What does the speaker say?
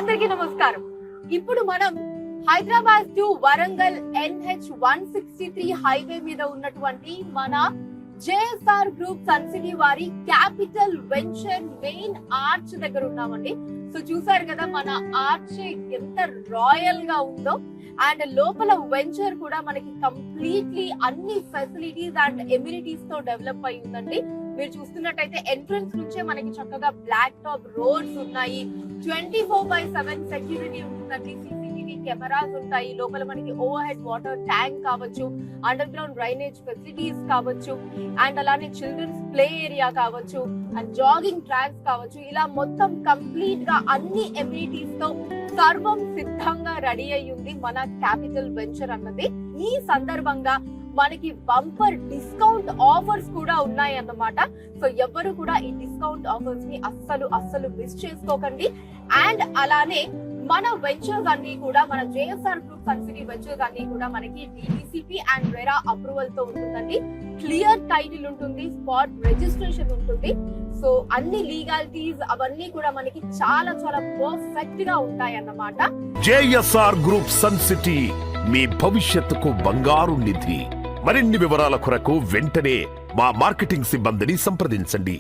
అందరికీ నమస్కారం. ఇప్పుడు మనం Hyderabad to Warangal NH 163 highway మీద ఉన్నటువంటి మన JSR గ్రూప్ సన్ సిటీ వారి క్యాపిటల్ వెంచర్ మెయిన్ ఆర్చ్ దగ్గర ఉన్నామండి. సో చూసారు కదా మన ఆర్చ్ ఎంత రాయల్ గా ఉందో, అండ్ లోపల వెంచర్ కూడా మనకి కంప్లీట్లీ అన్ని ఫెసిలిటీస్ అండ్ ఎమ్యూనిటీస్ తో డెవలప్ అయి ఉందండి. మీరు చూస్తున్నట్టయితే ఎంట్రన్స్ నుంచే మనకి చక్కగా బ్లాక్ టాప్ రోడ్స్ ఉన్నాయి, 24/7 సెక్యూరిటీ ఉంటుందండి, CCTV కెమెరాస్ ఉంటాయి, లోపల మనకి ఓవర్ హెడ్ వాటర్ ట్యాంక్ కావచ్చు, అండర్ గ్రౌండ్ డ్రైనేజ్ ఫెసిలిటీస్ కావచ్చు, అండ్ అలానే చిల్డ్రన్స్ ప్లే ఏరియా కావచ్చు, అండ్ జాగింగ్ ట్రాక్స్ కావచ్చు, ఇలా మొత్తం కంప్లీట్ గా అన్ని ఎమ్యూనిటీస్ తో సర్వం సిద్ధంగా రెడీ అయి ఉంది మన క్యాపిటల్ వెంచర్ అన్నది. ఈ సందర్భంగా మనకి బంపర్ డిస్కౌంట్ ఆఫర్స్ కూడా ఉన్నాయి అన్నమాట. సో ఎవరు కూడా ఈ డిస్కౌంట్ ఆఫర్స్ ని అస్సలు మిస్ చేసుకోకండి. అండ్ అలానే మన వెంచర్స్ అన్ని కూడా, మన JSR group Sun City ventures అన్ని కూడా మనకి DTCP అండ్ రెరా అప్రూవల్ తో ఉంటుందండి. క్లియర్ టైటిల్ ఉంటుంది, స్పాట్ రిజిస్ట్రేషన్ ఉంటుంది. సో అన్ని లీగాలిటీస్ అవన్నీ కూడా మనకి చాలా పర్ఫెక్ట్ గా ఉంటాయి అన్నమాట. JSR గ్రూప్ సన్ సిటీ మీ భవిష్యత్తుకు బంగారు నిధి. మరిన్ని వివరాల కొరకు వెంటనే మా మార్కెటింగ్ సిబ్బందిని సంప్రదించండి.